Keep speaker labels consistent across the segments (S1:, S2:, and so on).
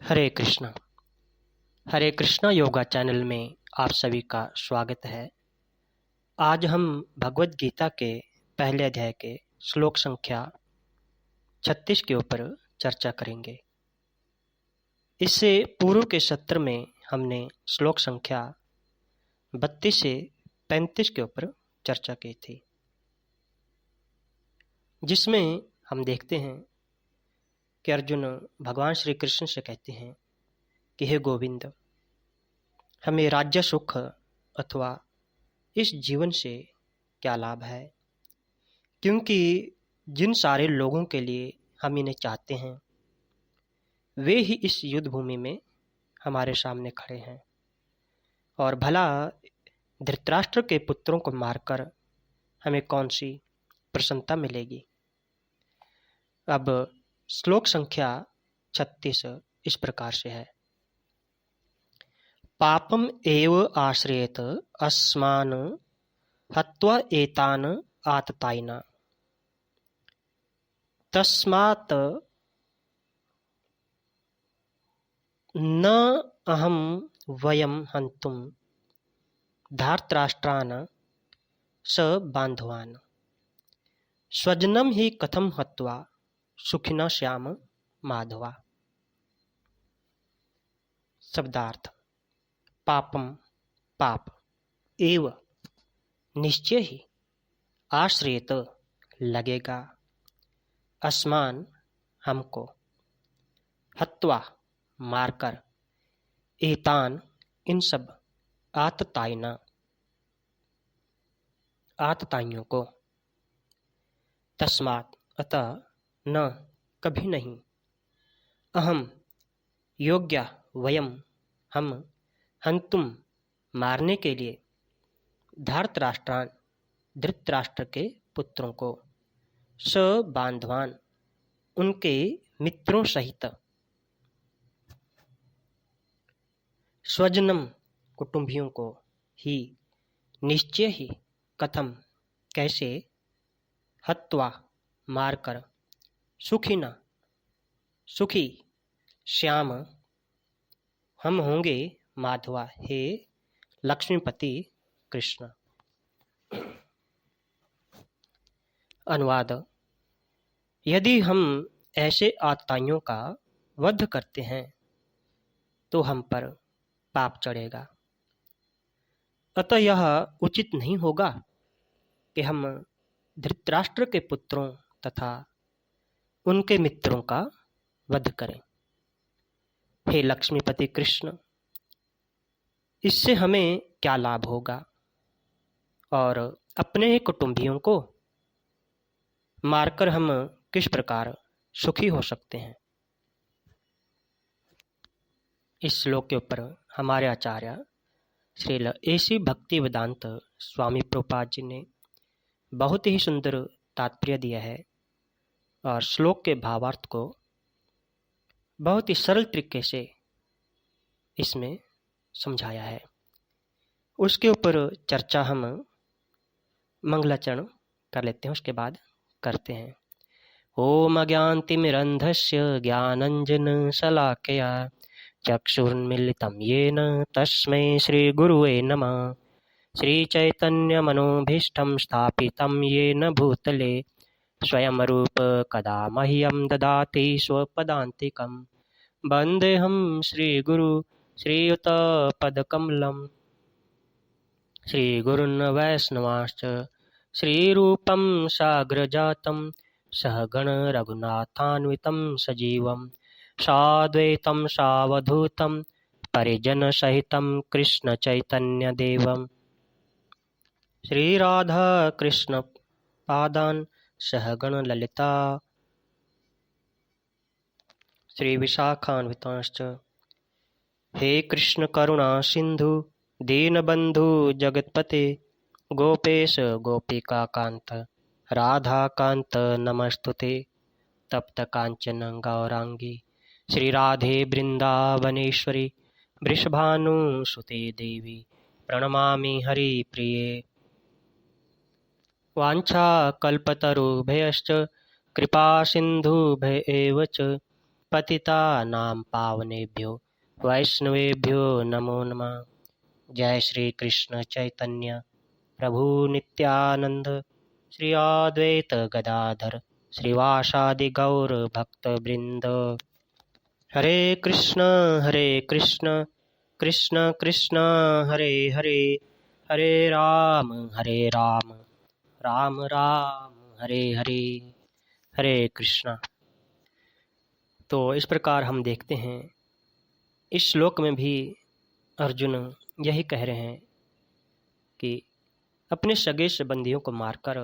S1: हरे कृष्णा। हरे Krishna yoga channel में आप सभी का स्वागत है। आज हम भगवत गीता के पहले अध्याय के श्लोक संख्या 36 के ऊपर चर्चा करेंगे। इससे पूर्व के सत्र में हमने श्लोक संख्या 32 से 35 के ऊपर चर्चा की थी, जिसमें हम देखते हैं कि अर्जुन भगवान श्री कृष्ण से कहते हैं कि हे गोविंद, हमें राज्य सुख अथवा इस जीवन से क्या लाभ है, क्योंकि जिन सारे लोगों के लिए हम इन्हें चाहते हैं वे ही इस युद्ध भूमि में हमारे सामने खड़े हैं, और भला धृतराष्ट्र के पुत्रों को मारकर हमें कौन सी प्रसन्नता मिलेगी। अब श्लोक संख्या 36 इस प्रकार से है। पापम एव आश्रयेत अस्मान् हत्वा एतान् आततायिना तस्मात् न अहं वयं हन्तुं धार्तराष्ट्रान् स बान्धवान् स्वजनं हि कथं हत्वा सुखिनः स्याम माधवा। शब्दार्थ। पापम पाप, एव निश्चय ही, आश्रयत लगेगा, अस्मान हमको, हत्वा मारकर, एतान इन सब, आततायिना आतताइयों को, तस्मात् अतः, न कभी नहीं, अहम योग्य वयम हम, हंतुम मारने के लिए, धार्तराष्ट्रान धृतराष्ट्र के पुत्रों को, स बांधवान उनके मित्रों सहित, स्वजनम कुटुंबियों को, ही निश्चय ही, कथम कैसे, हत्वा मारकर, सुखिना सुखी, श्याम हम होंगे, माधवा हे लक्ष्मीपति कृष्ण। अनुवाद। यदि हम ऐसे आतताइयों का वध करते हैं तो हम पर पाप चढ़ेगा, अतः यह उचित नहीं होगा कि हम धृतराष्ट्र के पुत्रों तथा उनके मित्रों का वध करें। हे लक्ष्मीपति कृष्ण, इससे हमें क्या लाभ होगा और अपने ही कुटुंबियों को मारकर हम किस प्रकार सुखी हो सकते हैं। इस श्लोक के ऊपर हमारे आचार्य श्रील एसी भक्ति वेदांत स्वामी प्रभुपाद जी ने बहुत ही सुंदर तात्पर्य दिया है और श्लोक के भावार्थ को बहुत ही सरल तरीके से इसमें समझाया है। उसके ऊपर चर्चा हम मंगलाचरण कर लेते हैं, उसके बाद करते हैं। ओम अज्ञानतिमिरन्धस्य ज्ञानञ्जन शलाकया चक्षुर्मिलितं येन तस्मै श्रीगुरुवे नमः। श्रीचैतन्यमनोभीष्टं स्थापितं येन भूतले स्वयं रूप कदा मह्यं ददाति स्वपदान्तिकं। वन्देऽहं श्रीगुरु श्रीयुतपदकमलं श्रीगुरून् वैष्णवांश्च श्रीरूपं साग्रजातं सहगण रघुनाथान्वितं सजीवं साद्वैतं सावधूतं परिजनसहितं कृष्णचैतन्यदेवं श्रीराधा कृष्ण पादान् सहगण ललिता श्रीविशाखान्वितांश्च। हे कृष्ण करुणा सिंधु दीनबंधु जगतपते गोपेश गोपिका कांत राधा कांत नमस्तुते। तप्त कांचन गौरांगी श्री राधे वृंदावनेश्वरी वृषभानुसुते देवी प्रणमामि हरिप्रिये। वाञ्छाकल्पतरुभ्यश्च कृपा सिन्धुभ्य एव च पतितानां पावनेभ्यो वैष्णवेभ्यो नमो नमः। जय श्री कृष्ण चैतन्य प्रभु नित्यानंद, श्री अद्वैत गदाधर श्रीवासादि गौर भक्त वृंद। हरे कृष्ण कृष्ण कृष्ण हरे हरे, हरे राम राम राम हरे हरे, हरे कृष्णा। तो इस प्रकार हम देखते हैं इस श्लोक में भी अर्जुन यही कह रहे हैं कि अपने सगे संबंधियों को मारकर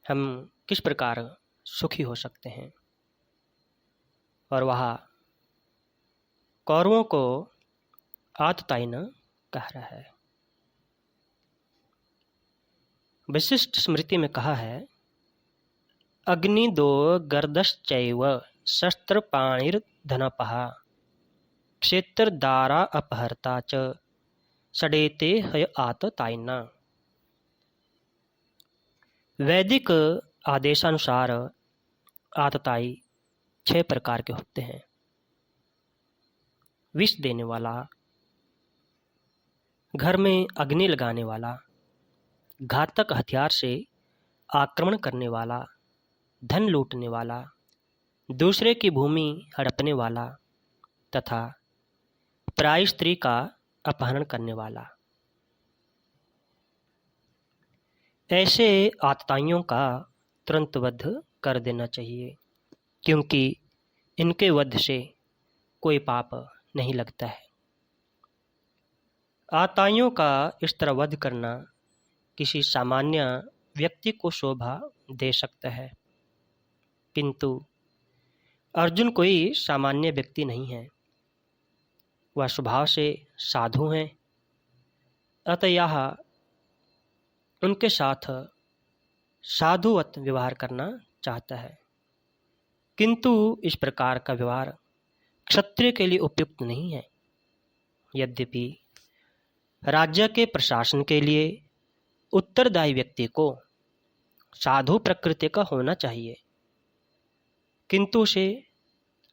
S1: हम किस प्रकार सुखी हो सकते हैं। और वह कौरवों को आततायन कह रहा है। विशिष्ट स्मृति में कहा है, अग्निदो गर्दश्चैव शस्त्र पाणिर्धनपः क्षेत्रदारा अपहर्ता च षडेते हय आततायिना। वैदिक आदेशानुसार आतताई 6 प्रकार के होते हैं। विष देने वाला, घर में अग्नि लगाने वाला, घातक हथियार से आक्रमण करने वाला, धन लूटने वाला, दूसरे की भूमि हड़पने वाला तथा पराई स्त्री का अपहरण करने वाला। ऐसे आतताइयों का तुरंत वध कर देना चाहिए, क्योंकि इनके वध से कोई पाप नहीं लगता है। आतताइयों का इस तरह वध करना किसी सामान्य व्यक्ति को शोभा दे सकता है, किंतु अर्जुन कोई सामान्य व्यक्ति नहीं है। वह स्वभाव से साधु हैं, अतः यह उनके साथ साधुवत व्यवहार करना चाहता है, किंतु इस प्रकार का व्यवहार क्षत्रिय के लिए उपयुक्त नहीं है। यद्यपि राज्य के प्रशासन के लिए उत्तरदायी व्यक्ति को साधु प्रकृति का होना चाहिए, किंतु उसे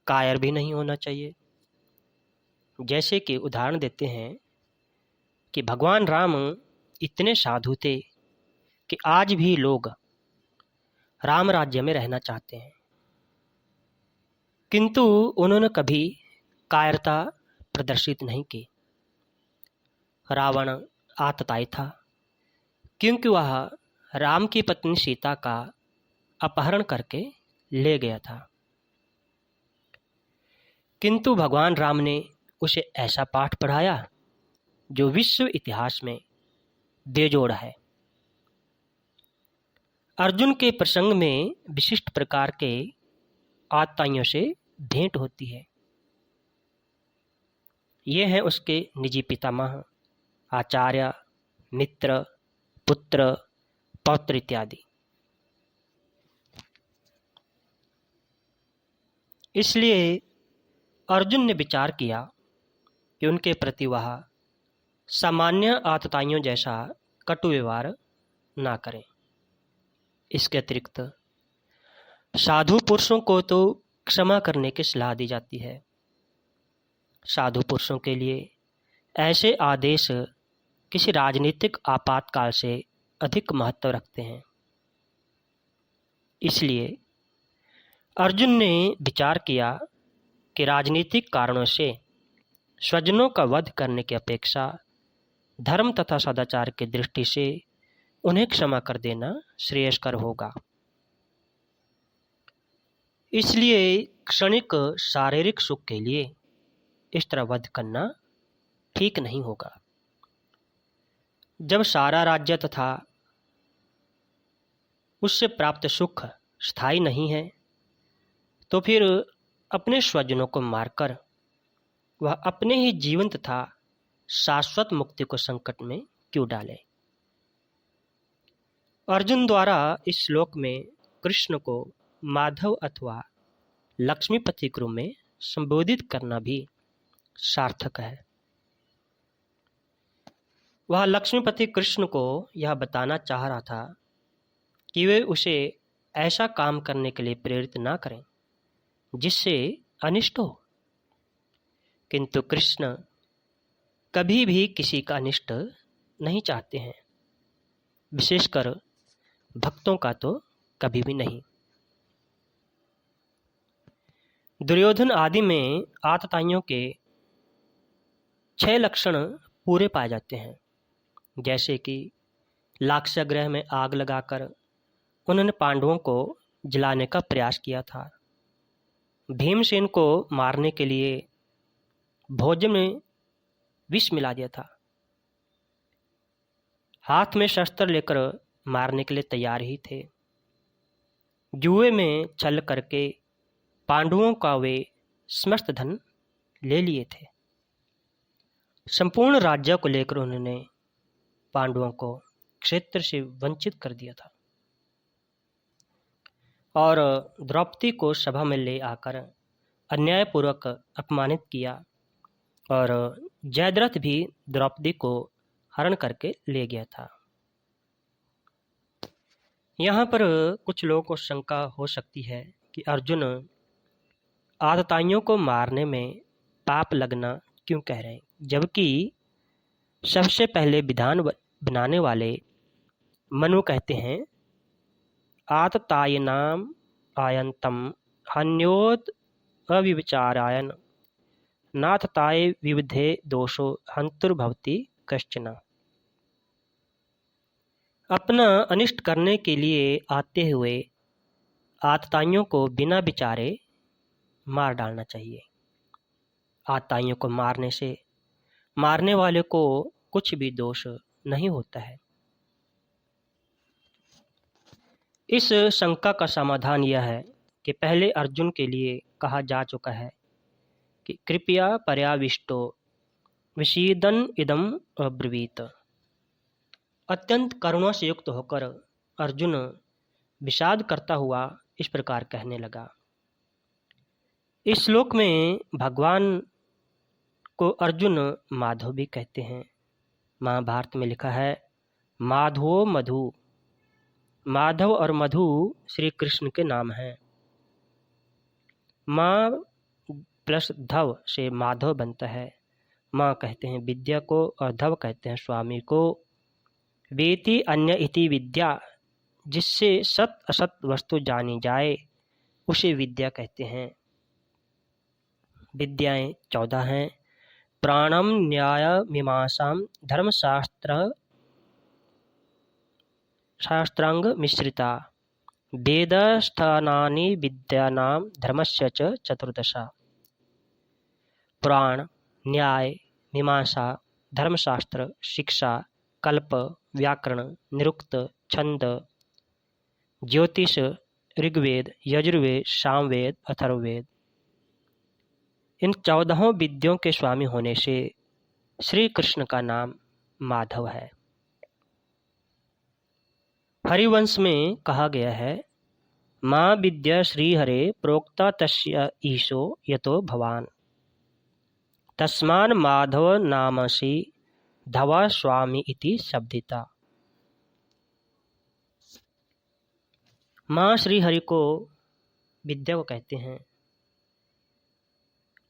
S1: कायर भी नहीं होना चाहिए। जैसे कि उदाहरण देते हैं कि भगवान राम इतने साधु थे कि आज भी लोग राम राज्य में रहना चाहते हैं, किंतु उन्होंने कभी कायरता प्रदर्शित नहीं की। रावण आतताई था, क्योंकि वह राम की पत्नी सीता का अपहरण करके ले गया था, किंतु भगवान राम ने उसे ऐसा पाठ पढ़ाया जो विश्व इतिहास में बेजोड़ है। अर्जुन के प्रसंग में विशिष्ट प्रकार के आतताइयों से भेंट होती है। ये हैं उसके निजी पितामह, आचार्य, मित्र, पुत्र, पौत्र इत्यादि। इसलिए अर्जुन ने विचार किया कि उनके प्रति वह सामान्य आतताइयों जैसा कटु व्यवहार ना करें। इसके अतिरिक्त साधु पुरुषों को तो क्षमा करने की सलाह दी जाती है। साधु पुरुषों के लिए ऐसे आदेश किसी राजनीतिक आपातकाल से अधिक महत्व रखते हैं। इसलिए अर्जुन ने विचार किया कि राजनीतिक कारणों से स्वजनों का वध करने की अपेक्षा धर्म तथा सदाचार की दृष्टि से उन्हें क्षमा कर देना श्रेयस्कर होगा। इसलिए क्षणिक शारीरिक सुख के लिए इस तरह वध करना ठीक नहीं होगा। जब सारा राज्य तथा उससे प्राप्त सुख स्थायी नहीं है, तो फिर अपने स्वजनों को मारकर वह अपने ही जीवन तथा शाश्वत मुक्ति को संकट में क्यों डाले। अर्जुन द्वारा इस श्लोक में कृष्ण को माधव अथवा लक्ष्मीपति के रूप में संबोधित करना भी सार्थक है। वह लक्ष्मीपति कृष्ण को यह बताना चाह रहा था कि वे उसे ऐसा काम करने के लिए प्रेरित ना करें जिससे अनिष्ट हो। किंतु कृष्ण कभी भी किसी का अनिष्ट नहीं चाहते हैं, विशेषकर भक्तों का तो कभी भी नहीं। दुर्योधन आदि में आतताइयों के 6 लक्षण पूरे पाए जाते हैं, जैसे कि लाक्षागृह में आग लगाकर उन्होंने पांडवों को जलाने का प्रयास किया था। भीमसेन को मारने के लिए भोजन में विष मिला दिया था। हाथ में शस्त्र लेकर मारने के लिए तैयार ही थे। जुए में छल करके पांडवों का वे समस्त धन ले लिए थे। संपूर्ण राज्य को लेकर उन्होंने पांडवों को क्षेत्र से वंचित कर दिया था और द्रौपदी को सभा में ले आकर अन्यायपूर्वक अपमानित किया और जयद्रथ भी द्रौपदी को हरण करके ले गया था। यहाँ पर कुछ लोगों को शंका हो सकती है कि अर्जुन आतताइयों को मारने में पाप लगना क्यों कह रहे हैं, जबकि सबसे पहले विधान बनाने वाले मनु कहते हैं आततायनाम आयंतम हन्योद अविचारायन नाथताय विविधे दोषो हंतुर्भवति कश्चन। अपना अनिष्ट करने के लिए आते हुए आतताइयों को बिना विचारे मार डालना चाहिए। आतताइयों को मारने से मारने वाले को कुछ भी दोष नहीं होता है। इस शंका का समाधान यह है कि पहले अर्जुन के लिए कहा जा चुका है कि कृपया पर्याविष्टो विषीदन इदम अब्रवीत। अत्यंत करुणा से युक्त होकर अर्जुन विषाद करता हुआ इस प्रकार कहने लगा। इस श्लोक में भगवान को अर्जुन माधव भी कहते हैं। महाभारत में लिखा है माधवो मधु। माधव और मधु श्री कृष्ण के नाम हैं। माँ प्लस धव से माधव बनता है। माँ कहते हैं विद्या को और धव कहते हैं स्वामी को। वेति अन्य इति विद्या, जिससे सत असत वस्तु जानी जाए उसे विद्या कहते हैं। विद्याएं 14 हैं। प्राणम न्याय मीमांसा शास्त्रांग मिश्रिता वेदस्थानानि विद्यानां धर्मस्य च 14। पुराण, न्याय, मीमांसा, धर्मशास्त्र, शिक्षा, कल्प, व्याकरण, निरुक्त, छंद, ज्योतिष, ऋग्वेद, यजुर्वेद, सामवेद, अथर्ववेद। इन 14 विद्यों के स्वामी होने से श्री कृष्ण का नाम माधव है। हरिवंश में कहा गया है माँ विद्या श्रीहरे प्रोक्ता तस्य ईशो यतो भवान तस्मान माधव नामसि धवा स्वामी इति शब्दिता। माँ श्रीहरि को विद्या को कहते हैं,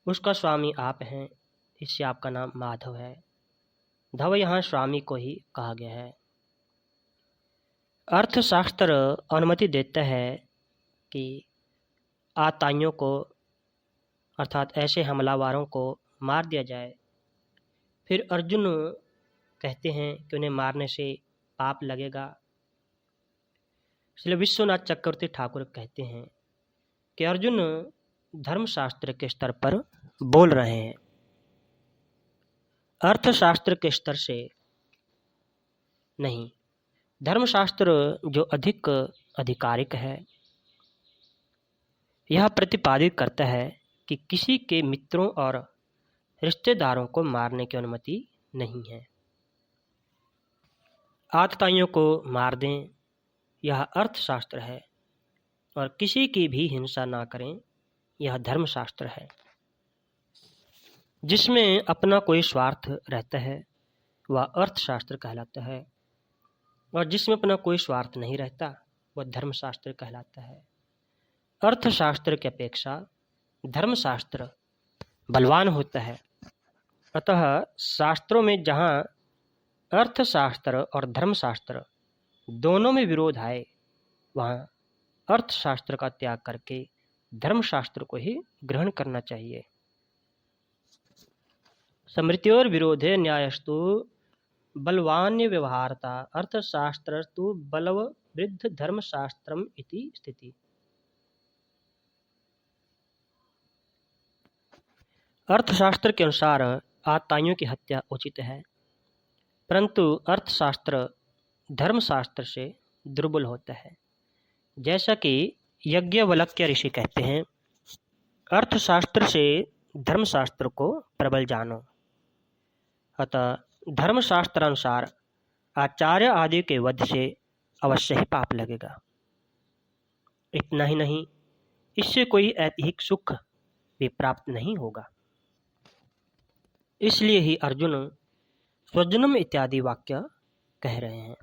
S1: उसका स्वामी आप हैं, इससे आपका नाम माधव है। धव यहाँ स्वामी को ही कहा गया है। अर्थशास्त्र अनुमति देता है कि आताइयों को अर्थात ऐसे हमलावारों को मार दिया जाए। फिर अर्जुन कहते हैं कि उन्हें मारने से पाप लगेगा। इसलिए विश्वनाथ चक्रवर्ती ठाकुर कहते हैं कि अर्जुन धर्मशास्त्र के स्तर पर बोल रहे हैं, अर्थशास्त्र के स्तर से नहीं। धर्मशास्त्र जो अधिक आधिकारिक है, यह प्रतिपादित करता है कि किसी के मित्रों और रिश्तेदारों को मारने की अनुमति नहीं है। आतताइयों को मार दें, यह अर्थशास्त्र है, और किसी की भी हिंसा ना करें, यह धर्मशास्त्र है। जिसमें अपना कोई स्वार्थ रहता है वह अर्थशास्त्र कहलाता है, और जिसमें अपना कोई स्वार्थ नहीं रहता वह धर्मशास्त्र कहलाता है। अर्थशास्त्र की अपेक्षा धर्मशास्त्र बलवान होता है। अतः शास्त्रों में जहाँ अर्थशास्त्र और धर्मशास्त्र दोनों में विरोध आए, वहाँ अर्थशास्त्र का त्याग करके धर्मशास्त्र को ही ग्रहण करना चाहिए। स्मृत्योर विरोधे न्यायस्तु बलवान्य व्यवहारता अर्थशास्त्रस्तु बलववृद्ध धर्मशास्त्रम इति स्थिति। अर्थशास्त्र के अनुसार आताइयों की हत्या उचित है, परंतु अर्थशास्त्र धर्मशास्त्र से दुर्बल होता है। जैसा कि यज्ञवल्क्य ऋषि कहते हैं, अर्थशास्त्र से धर्मशास्त्र को प्रबल जानो। अतः धर्मशास्त्र अनुसार आचार्य आदि के वध से अवश्य ही पाप लगेगा। इतना ही नहीं, इससे कोई ऐतिहासिक सुख भी प्राप्त नहीं होगा। इसलिए ही अर्जुन स्वजनम इत्यादि वाक्य कह रहे हैं।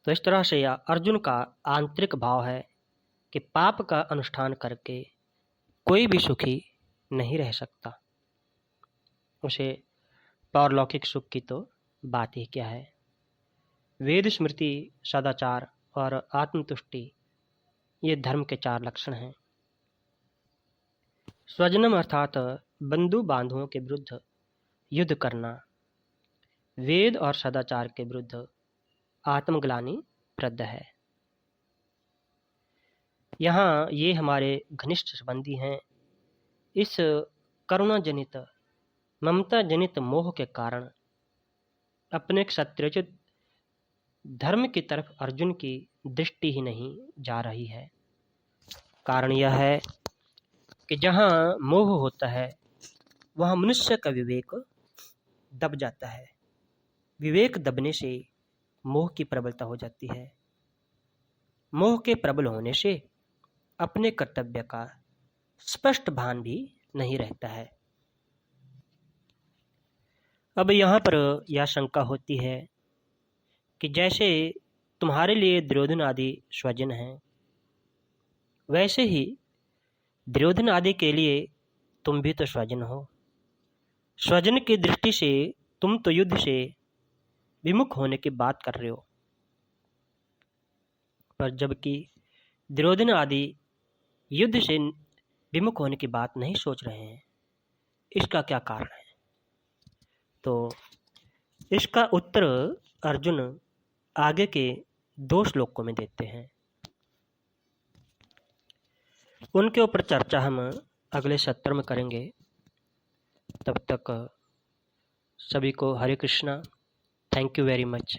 S1: तो इस तरह से अर्जुन का आंतरिक भाव है कि पाप का अनुष्ठान करके कोई भी सुखी नहीं रह सकता। उसे पारलौकिक सुख की तो बात ही क्या है। वेद, स्मृति, सदाचार और आत्मतुष्टि ये धर्म के 4 लक्षण हैं। स्वजनम अर्थात बंधु बांधवों के विरुद्ध युद्ध करना, वेद और सदाचार के विरुद्ध आत्मग्लानि प्रद है। यहाँ ये हमारे घनिष्ठ संबंधी हैं। इस करुणा जनित, ममता जनित मोह के कारण अपने क्षत्रियोचित धर्म की तरफ अर्जुन की दृष्टि ही नहीं जा रही है। कारण यह है कि जहाँ मोह होता है वहाँ मनुष्य का विवेक दब जाता है। विवेक दबने से मोह की प्रबलता हो जाती है। मोह के प्रबल होने से अपने कर्तव्य का स्पष्ट भान भी नहीं रहता है। अब यहाँ पर यह शंका होती है कि जैसे तुम्हारे लिए दुर्योधन आदि स्वजन हैं, वैसे ही दुर्योधन आदि के लिए तुम भी तो स्वजन हो। स्वजन की दृष्टि से तुम तो युद्ध से विमुख होने की बात कर रहे हो, पर जबकि दुर्योधन आदि युद्ध से विमुख होने की बात नहीं सोच रहे हैं। इसका क्या कारण है? तो इसका उत्तर अर्जुन आगे के 2 श्लोकों में देते हैं। उनके ऊपर चर्चा हम अगले सत्र में करेंगे। तब तक सभी को Hare Krishna. Thank you very much.